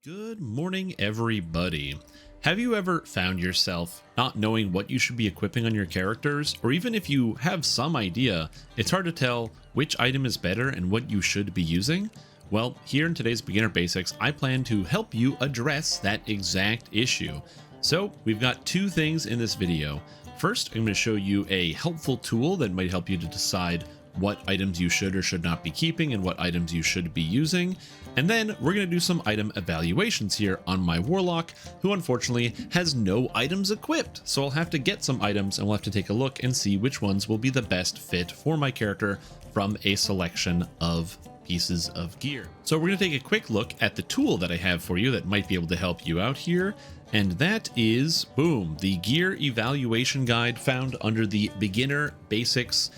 Good morning, everybody. Have you ever found yourself not knowing what you should be equipping on your characters? Or even if you have some idea, it's hard to tell which item is better and what you should be using? Well, here in today's Beginner Basics, I plan to help you address that exact issue. So we've got two things in this video. First, I'm going to show you a helpful tool that might help you to decide what items you should or should not be keeping and what items you should be using. And then we're going to do some item evaluations here on my warlock, who unfortunately has no items equipped. So I'll have to get some items and we'll have to take a look and see which ones will be the best fit for my character from a selection of pieces of gear. So we're going to take a quick look at the tool that I have for you that might be able to help you out here. And that is, boom, the gear evaluation guide found under the Beginner Basics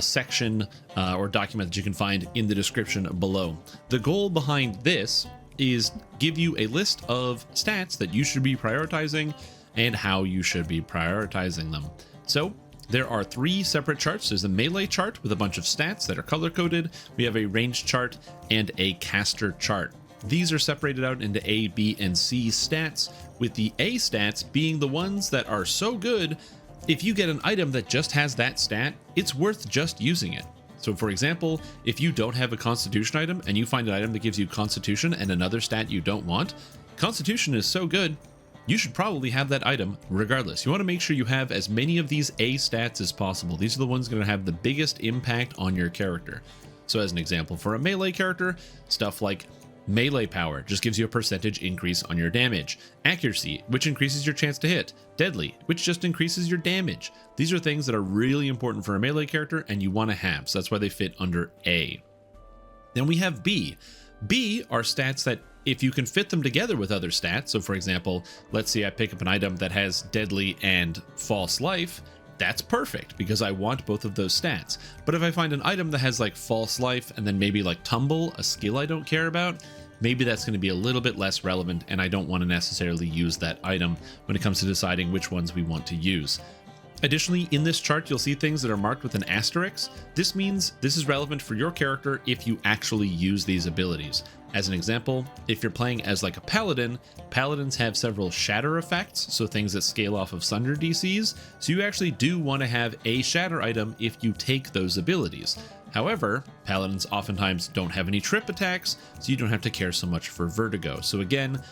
section or document that you can find in the description below. The goal behind this is give you a list of stats that you should be prioritizing and how you should be prioritizing them. So there are three separate charts. There's a melee chart with a bunch of stats that are color coded. We have a range chart and a caster chart. These are separated out into A, B, and C stats, with the A stats being the ones that are so good. If you get an item that just has that stat, it's worth just using it. So for example, if you don't have a constitution item and you find an item that gives you constitution and another stat you don't want, constitution is so good, you should probably have that item regardless. You want to make sure you have as many of these A stats as possible. These are the ones going to have the biggest impact on your character. So as an example, for a melee character, stuff like melee power just gives you a percentage increase on your damage. Accuracy, which increases your chance to hit. Deadly, which just increases your damage. These are things that are really important for a melee character and you want to have, so that's why they fit under A. Then we have B. B are stats that if you can fit them together with other stats, so for example, let's say I pick up an item that has deadly and false life, that's perfect because I want both of those stats. But if I find an item that has like false life and then maybe like tumble, a skill I don't care about, maybe that's going to be a little bit less relevant and I don't want to necessarily use that item when it comes to deciding which ones we want to use. Additionally, in this chart, you'll see things that are marked with an asterisk. This means this is relevant for your character if you actually use these abilities. As an example, if you're playing as like a paladin, paladins have several shatter effects, so things that scale off of sunder DCs, so you actually do want to have a shatter item if you take those abilities. However, paladins oftentimes don't have any trip attacks, so you don't have to care so much for vertigo. So again,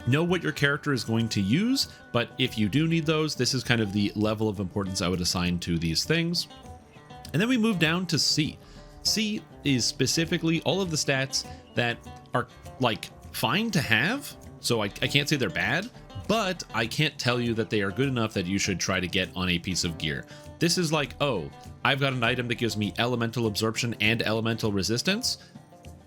know what your character is going to use, but if you do need those, this is kind of the level of importance I would assign to these things. And then we move down to C. C is specifically all of the stats that are like fine to have. So I can't say they're bad, but I can't tell you that they are good enough that you should try to get on a piece of gear. This is like, oh, I've got an item that gives me elemental absorption and elemental resistance.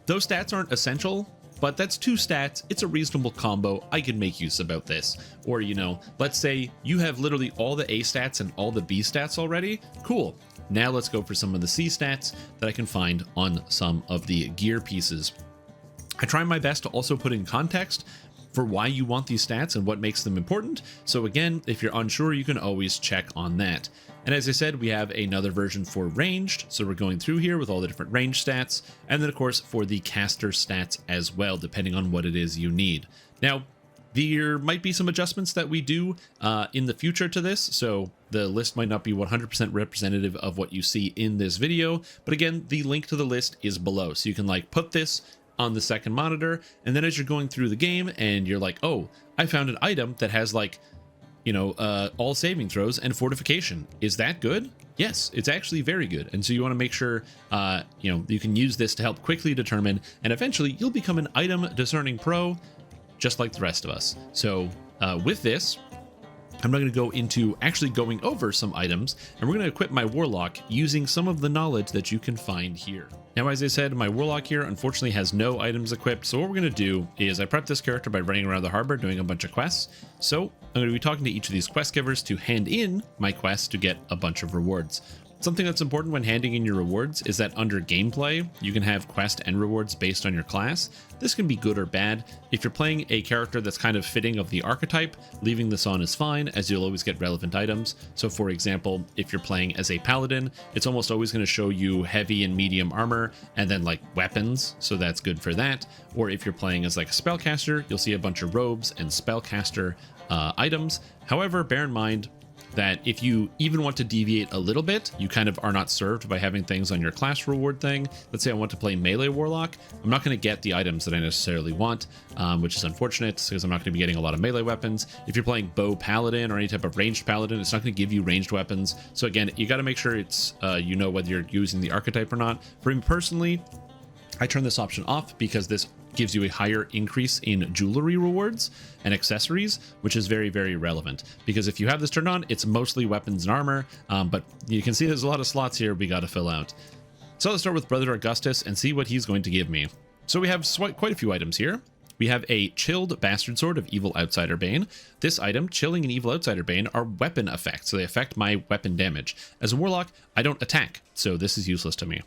Those stats aren't essential, but that's two stats. It's a reasonable combo. I can make use about this. Or, you know, let's say you have literally all the A stats and all the B stats already. Cool. Now let's go for some of the C stats that I can find on some of the gear pieces. I try my best to also put in context for why you want these stats and what makes them important. So again, if you're unsure, you can always check on that. And as I said, we have another version for ranged. So we're going through here with all the different range stats. And then of course for the caster stats as well, depending on what it is you need. Now, there might be some adjustments that we do in the future to this. So the list might not be 100% representative of what you see in this video. But again, the link to the list is below. So you can like put this on the second monitor. And then as you're going through the game and you're like, oh, I found an item that has like, you know, all saving throws and fortification. Is that good? Yes, it's actually very good. And so you want to make sure, you know, you can use this to help quickly determine, and eventually you'll become an item discerning pro, just like the rest of us. So with this, I'm not going to go into actually going over some items, and we're going to equip my warlock using some of the knowledge that you can find here. Now, as I said, my warlock here unfortunately has no items equipped, so what we're going to do is I prep this character by running around the harbor doing a bunch of quests. So I'm going to be talking to each of these quest givers to hand in my quests to get a bunch of rewards. Something that's important when handing in your rewards is that under gameplay, you can have quest and rewards based on your class. This can be good or bad. If you're playing a character that's kind of fitting of the archetype, leaving this on is fine, as you'll always get relevant items. So for example, if you're playing as a paladin, it's almost always going to show you heavy and medium armor and then like weapons, so that's good for that. Or if you're playing as like a spellcaster, you'll see a bunch of robes and spellcaster items. However, bear in mind that if you even want to deviate a little bit, you kind of are not served by having things on your class reward thing. Let's say I want to play melee warlock. I'm not going to get the items that I necessarily want, which is unfortunate because I'm not going to be getting a lot of melee weapons. If you're playing bow paladin or any type of ranged paladin, it's not going to give you ranged weapons. So again, you got to make sure it's you know whether you're using the archetype or not. For me personally, I turn this option off because this gives you a higher increase in jewelry rewards and accessories, which is very, very relevant. Because if you have this turned on, it's mostly weapons and armor, but you can see there's a lot of slots here we got to fill out. So let's start with Brother Augustus and see what he's going to give me. So we have quite a few items here. We have a Chilled Bastard Sword of Evil Outsider Bane. This item, Chilling and Evil Outsider Bane, are weapon effects, so they affect my weapon damage. As a warlock, I don't attack, so this is useless to me.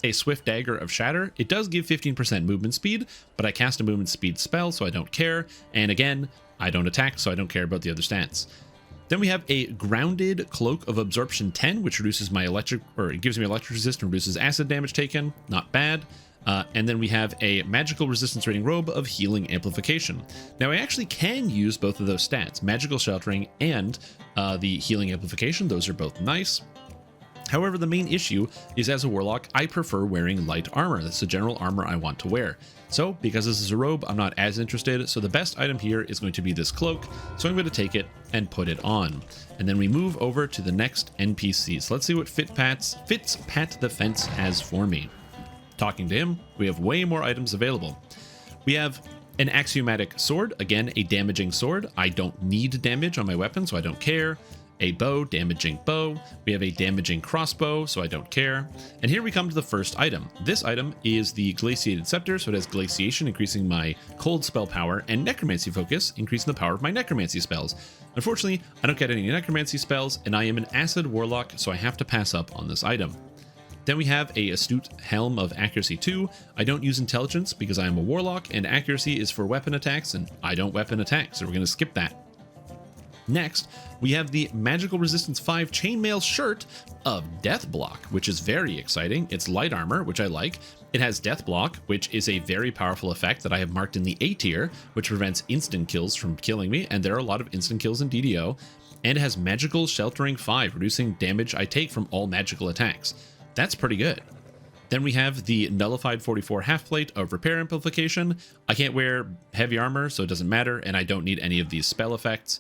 A Swift Dagger of Shatter. It does give 15% movement speed, but I cast a movement speed spell, so I don't care. And again, I don't attack, so I don't care about the other stats. Then we have a Grounded Cloak of Absorption 10, which reduces my electric, or it gives me electric resist and reduces acid damage taken. Not bad. And then we have a Magical Resistance Rating Robe of Healing Amplification. Now I actually can use both of those stats, Magical Sheltering and the Healing Amplification. Those are both nice. However, the main issue is as a warlock, I prefer wearing light armor. That's the general armor I want to wear. So because this is a robe, I'm not as interested. So the best item here is going to be this cloak. So I'm going to take it and put it on. And then we move over to the next NPC. So let's see what Fitzpat the Fence has for me. Talking to him, we have way more items available. We have an Axiomatic Sword, again, a damaging sword. I don't need damage on my weapon, so I don't care. A bow, damaging bow. We have a damaging crossbow, so I don't care. And here we come to the first item. This item is the Glaciated Scepter, so it has Glaciation, increasing my cold spell power, and Necromancy Focus, increasing the power of my Necromancy spells. Unfortunately, I don't get any Necromancy spells, and I am an Acid Warlock, so I have to pass up on this item. Then we have a Astute Helm of Accuracy 2. I don't use Intelligence because I am a Warlock, and Accuracy is for weapon attacks, and I don't weapon attack, so we're going to skip that. Next, we have the Magical Resistance 5 Chainmail Shirt of Death Block, which is very exciting. It's light armor, which I like. It has Death Block, which is a very powerful effect that I have marked in the A tier, which prevents instant kills from killing me, and there are a lot of instant kills in DDO. And it has Magical Sheltering 5, reducing damage I take from all magical attacks. That's pretty good. Then we have the Nullified 44 Half-Plate of Repair Amplification. I can't wear heavy armor, so it doesn't matter, and I don't need any of these spell effects.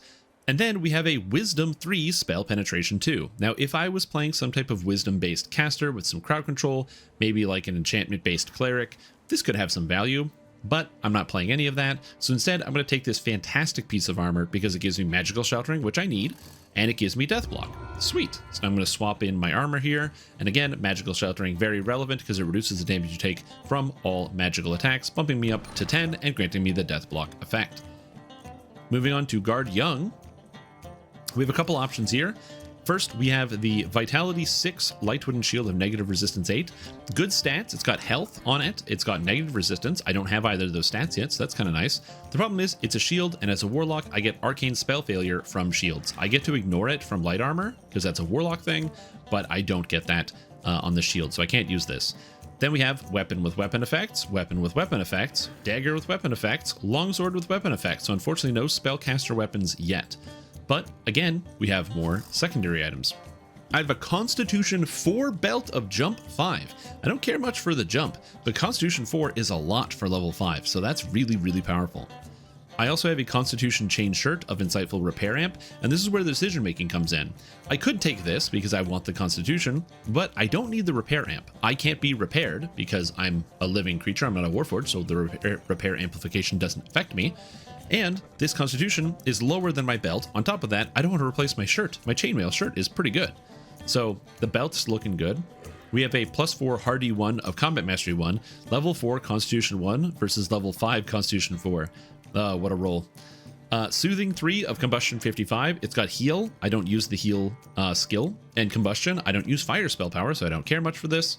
And then we have a Wisdom 3 Spell Penetration 2. Now, if I was playing some type of Wisdom-based caster with some crowd control, maybe like an enchantment-based cleric, this could have some value, but I'm not playing any of that. So instead, I'm going to take this fantastic piece of armor because it gives me Magical Sheltering, which I need, and it gives me Death Block. Sweet. So I'm going to swap in my armor here. And again, Magical Sheltering, very relevant because it reduces the damage you take from all magical attacks, bumping me up to 10 and granting me the Death Block effect. Moving on to Guard Young. We have a couple options here. First, we have the Vitality 6 Light Wooden Shield of Negative Resistance 8. Good stats. It's got health on it. It's got negative resistance. I don't have either of those stats yet, so that's kind of nice. The problem is it's a shield, and as a warlock, I get Arcane Spell Failure from shields. I get to ignore it from light armor, because that's a warlock thing, but I don't get that on the shield, so I can't use this. Then we have Weapon with Weapon Effects, Weapon with Weapon Effects, Dagger with Weapon Effects, Longsword with Weapon Effects, so unfortunately no Spellcaster weapons yet. But again, we have more secondary items. I have a Constitution 4 Belt of Jump 5. I don't care much for the jump, but Constitution 4 is a lot for level 5, so that's really, really powerful. I also have a Constitution Chain Shirt of Insightful Repair Amp, and this is where the decision making comes in. I could take this because I want the Constitution, but I don't need the Repair Amp. I can't be repaired because I'm a living creature, I'm not a Warforged, so the repair amplification doesn't affect me. And this Constitution is lower than my belt. On top of that, I don't want to replace my shirt. My chainmail shirt is pretty good. So the belt's looking good. We have a +4 Hardy 1 of Combat Mastery 1, level 4 Constitution 1 versus level 5 Constitution 4. What a roll. Soothing 3 of Combustion 55. It's got heal. I don't use the heal skill. And Combustion, I don't use fire spell power, so I don't care much for this.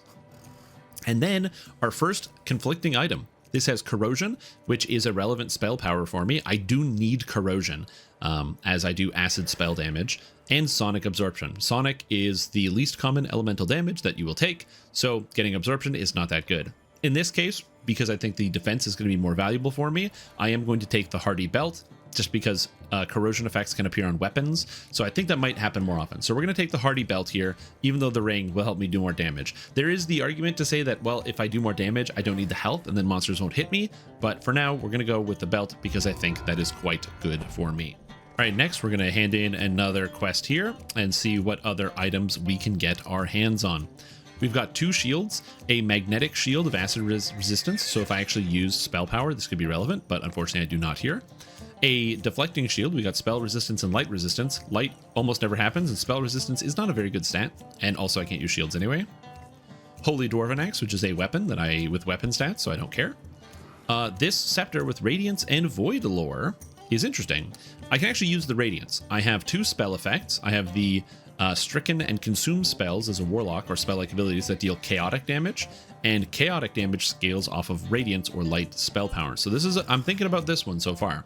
And then our first conflicting item. This has Corrosion, which is a relevant spell power for me. I do need Corrosion, as I do acid spell damage, and Sonic Absorption. Sonic is the least common elemental damage that you will take, so getting Absorption is not that good. In this case, because I think the defense is going to be more valuable for me, I am going to take the Hardy Belt, just because corrosion effects can appear on weapons, so I think that might happen more often. So we're going to take the Hardy Belt here, even though the ring will help me do more damage. There is the argument to say that, well, if I do more damage, I don't need the health, and then monsters won't hit me, but for now, we're going to go with the belt, because I think that is quite good for me. All right, next we're going to hand in another quest here, and see what other items we can get our hands on. We've got 2 shields, a magnetic shield of acid resistance, so if I actually use spell power, this could be relevant, but unfortunately I do not here. A deflecting shield, we got spell resistance and light resistance. Light almost never happens, and spell resistance is not a very good stat, and also I can't use shields anyway. Holy Dwarven Axe, which is a weapon that with weapon stats, so I don't care. This scepter with Radiance and Void lore is interesting. I can actually use the Radiance. I have 2 spell effects. I have the Stricken and Consume spells as a warlock, or spell-like abilities that deal chaotic damage, and chaotic damage scales off of Radiance or light spell power. So this is, I'm thinking about this one so far.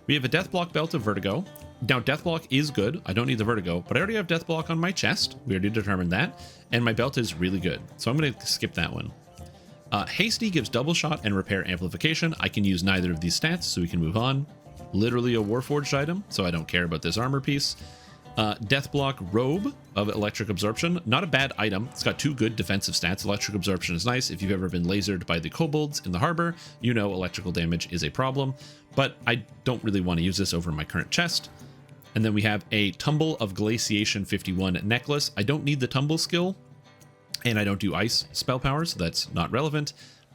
We have a Deathblock Belt of Vertigo. Now, Deathblock is good. I don't need the Vertigo, but I already have Deathblock on my chest. We already determined that. And my belt is really good, so I'm going to skip that one. Hasty gives double shot and repair amplification. I can use neither of these stats, so we can move on. Literally a Warforged item, so I don't care about this armor piece. Deathblock Robe of Electric Absorption. Not a bad item. It's got 2 good defensive stats. Electric Absorption is nice. If you've ever been lasered by the kobolds in the harbor, you know electrical damage is a problem, but I don't really want to use this over my current chest. And then we have a Tumble of Glaciation 51 necklace. I don't need the Tumble skill, and I don't do ice spell power, so that's not relevant.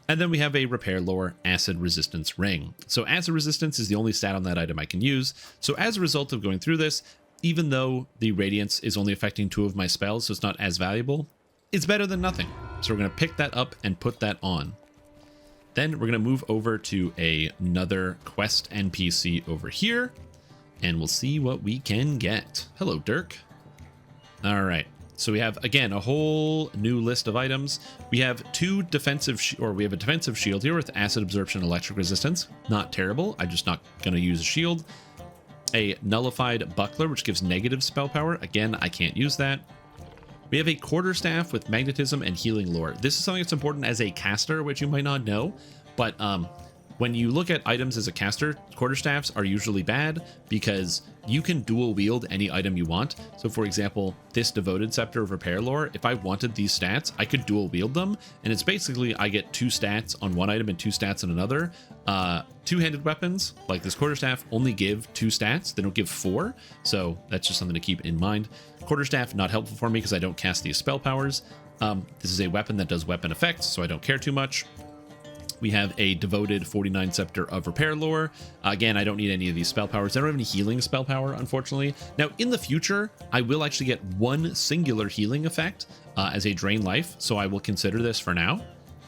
And then we have a Repair Lore Acid Resistance Ring. So Acid Resistance is the only stat on that item I can use. So as a result of going through this, even though the Radiance is only affecting 2 of my spells, so it's not as valuable, it's better than nothing. So we're going to pick that up and put that on. Then we're going to move over to another quest NPC over here, and we'll see what we can get. Hello, Dirk. All right. So we have, again, a whole new list of items. We have 2 defensive, we have a defensive shield here with acid absorption, electric resistance. Not terrible. I'm just not going to use a shield. A nullified buckler, which gives negative spell power. Again, I can't use that. We have a quarterstaff with magnetism and healing lore. This is something that's important as a caster, which you might not know, but when you look at items as a caster, quarterstaffs are usually bad because you can dual wield any item you want. So for example, this Devoted Scepter of Repair Lore, if I wanted these stats, I could dual wield them. And it's basically, I get 2 stats on one item and 2 stats on another. Two-handed weapons, like this quarterstaff, only give 2 stats. They don't give 4. So that's just something to keep in mind. Quarterstaff, not helpful for me because I don't cast these spell powers. This is a weapon that does weapon effects, so I don't care too much. We have a Devoted 49 Scepter of Repair Lore. Again, I don't need any of these spell powers. I don't have any healing spell power, unfortunately. Now, in the future, I will actually get 1 singular healing effect as a Drain Life, so I will consider this for now.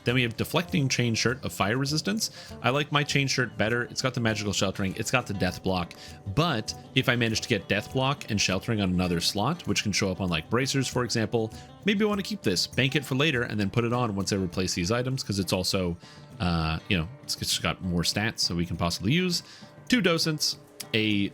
Then we have Deflecting Chain Shirt of Fire Resistance. I like my Chain Shirt better. It's got the Magical Sheltering. It's got the Death Block. But if I manage to get Death Block and Sheltering on another slot, which can show up on like Bracers, for example, maybe I want to keep this, bank it for later, and then put it on once I replace these items, because it's also, it's just got more stats so we can possibly use. 2 Docents, a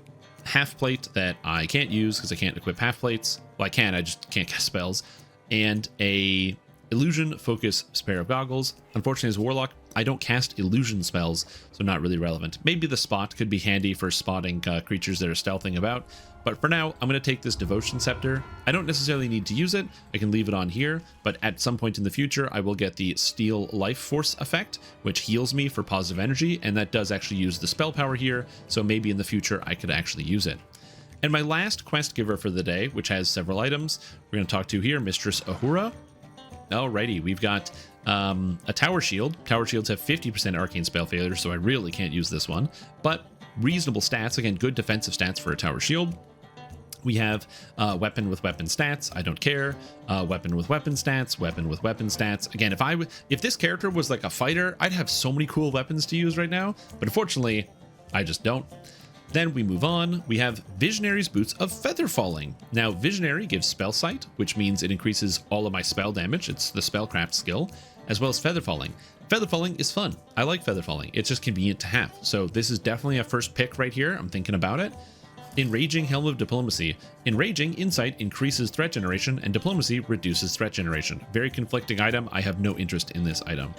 half plate that I can't use because I can't equip half plates. Well, I can, I just can't cast spells. And a Illusion Focus pair of goggles. Unfortunately, as a warlock, I don't cast illusion spells, so not really relevant. Maybe the spot could be handy for spotting creatures that are stealthing about, but for now, I'm going to take this Devotion Scepter. I don't necessarily need to use it. I can leave it on here, but at some point in the future, I will get the Steel Life Force effect, which heals me for positive energy, and that does actually use the spell power here, so maybe in the future, I could actually use it. And my last quest giver for the day, which has several items, we're going to talk to here, Mistress Ahura. Alrighty, we've got a Tower Shield. Tower Shields have 50% Arcane Spell Failure, so I really can't use this one. But reasonable stats, again, good defensive stats for a Tower Shield. We have Weapon with Weapon stats, I don't care. Weapon with Weapon stats, Weapon with Weapon stats. Again, if this character was like a fighter, I'd have so many cool weapons to use right now, but unfortunately, I just don't. Then we move on. We have Visionary's Boots of Feather Falling. Now, Visionary gives Spell Sight, which means it increases all of my spell damage. It's the Spellcraft skill, as well as Feather Falling. Feather Falling is fun. I like Feather Falling. It's just convenient to have. So this is definitely a first pick right here. I'm thinking about it. Enraging Helm of Diplomacy. Enraging Insight increases threat generation, and Diplomacy reduces threat generation. Very conflicting item. I have no interest in this item.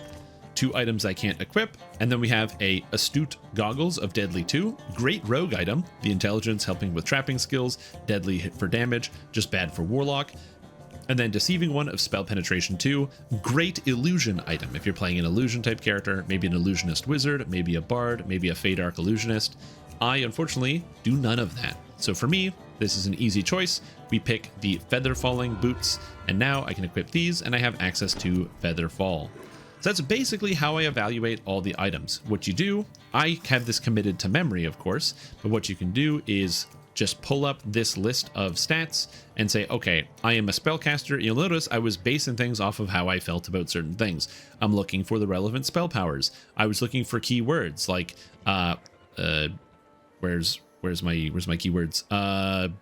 2 items I can't equip, and then we have a Astute Goggles of Deadly 2. Great rogue item. The intelligence helping with trapping skills. Deadly hit for damage, just bad for warlock. And then Deceiving One of Spell Penetration 2. Great illusion item. If you're playing an illusion type character, maybe an illusionist wizard, maybe a bard, maybe a Fey Dark illusionist. I, unfortunately, do none of that. So for me, this is an easy choice. We pick the Feather Falling boots, and now I can equip these, and I have access to Feather Fall. So that's basically how I evaluate all the items. What you do, I have this committed to memory, of course, but what you can do is just pull up this list of stats and say, okay, I am a spellcaster. You'll notice I was basing things off of how I felt about certain things. I'm looking for the relevant spell powers. I was looking for keywords like, where's my keywords?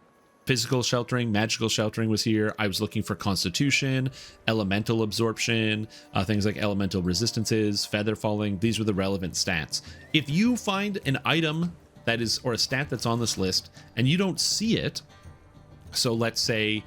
Physical sheltering, magical sheltering was here. I was looking for constitution, elemental absorption, things like elemental resistances, feather falling. These were the relevant stats. If you find an item that is, or a stat that's on this list and you don't see it, so let's say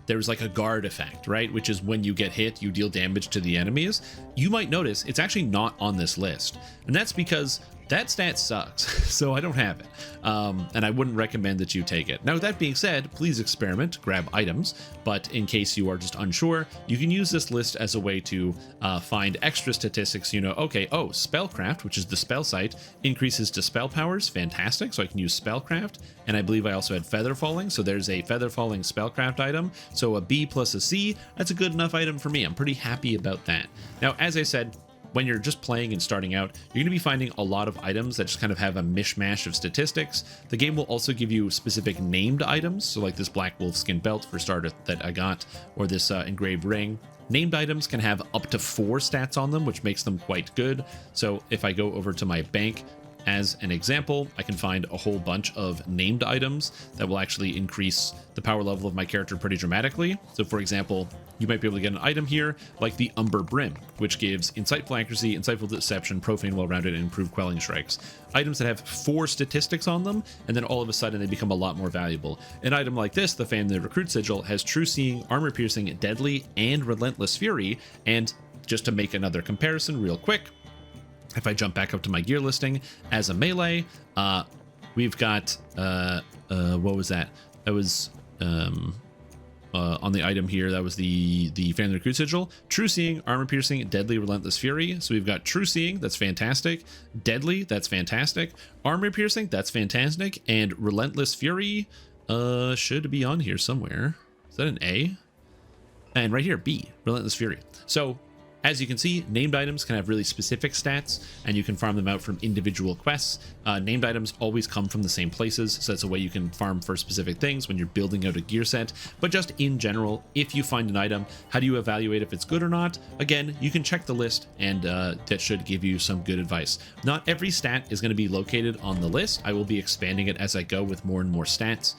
there's like a guard effect, right? Which is when you get hit, you deal damage to the enemies. You might notice it's actually not on this list. And that's because that stat sucks, so I don't have it. And I wouldn't recommend that you take it. Now, with that being said, please experiment, grab items, but in case you are just unsure, you can use this list as a way to find extra statistics. You know, okay, oh, Spellcraft, which is the spell site, increases to spell powers, fantastic, so I can use Spellcraft, and I believe I also had Feather Falling, so there's a Feather Falling Spellcraft item, so a B plus a C, that's a good enough item for me. I'm pretty happy about that. Now, as I said, when you're just playing and starting out, you're going to be finding a lot of items that just kind of have a mishmash of statistics. The game will also give you specific named items, so like this Black Wolf Skin Belt for starter that I got, or this engraved ring. Named items can have up to 4 stats on them, which makes them quite good. So if I go over to my bank, as an example, I can find a whole bunch of named items that will actually increase the power level of my character pretty dramatically. So for example, you might be able to get an item here like the Umber Brim, which gives Insightful Accuracy, Insightful Deception, Profane Well-Rounded, and Improved Quelling Strikes. Items that have 4 statistics on them, and then all of a sudden they become a lot more valuable. An item like this, the Family Recruit Sigil, has True Seeing, Armor Piercing, Deadly, and Relentless Fury. And just to make another comparison real quick, if I jump back up to my gear listing as a melee, we've got, what was that? That was, on the item here, that was the Family Recruit Sigil. True Seeing, Armor Piercing, Deadly, Relentless Fury. So we've got True Seeing, that's fantastic. Deadly, that's fantastic. Armor Piercing, that's fantastic. And Relentless Fury, should be on here somewhere. Is that an A? And right here, B, Relentless Fury. So as you can see, named items can have really specific stats, and you can farm them out from individual quests. Named items always come from the same places, so that's a way you can farm for specific things when you're building out a gear set. But just in general, if you find an item, how do you evaluate if it's good or not? Again, you can check the list, and that should give you some good advice. Not every stat is going to be located on the list. I will be expanding it as I go with more and more stats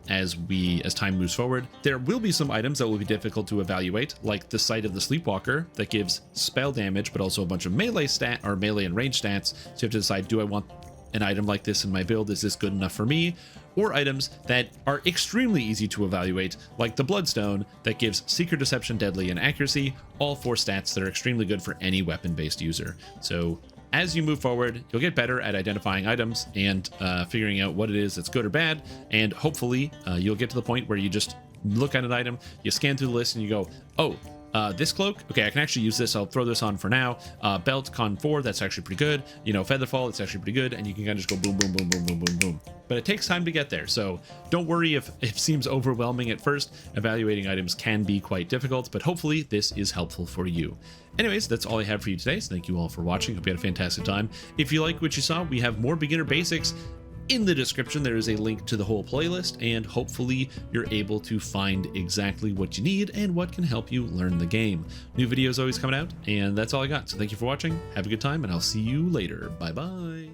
as time moves forward. There will be some items that will be difficult to evaluate, like the Sight of the Sleepwalker that gives spell damage, but also a bunch of melee and range stats. So you have to decide, do I want an item like this in my build? Is this good enough for me? Or items that are extremely easy to evaluate, like the Bloodstone that gives Secret Deception, Deadly, and Accuracy, all 4 stats that are extremely good for any weapon-based user. So as you move forward, you'll get better at identifying items and figuring out what it is that's good or bad, and hopefully you'll get to the point where you just look at an item, you scan through the list, and you go, oh, this cloak, okay, I can actually use this. I'll throw this on for now. Belt, con 4, that's actually pretty good. You know, Featherfall, it's actually pretty good. And you can kind of just go boom, boom, boom, boom, boom, boom, boom. But it takes time to get there. So don't worry if it seems overwhelming at first. Evaluating items can be quite difficult, but hopefully this is helpful for you. Anyways, that's all I have for you today. So thank you all for watching. Hope you had a fantastic time. If you like what you saw, we have more beginner basics. In the description, there is a link to the whole playlist, and hopefully you're able to find exactly what you need and what can help you learn the game. New videos always coming out, and that's all I got. So thank you for watching. Have a good time, and I'll see you later. Bye-bye.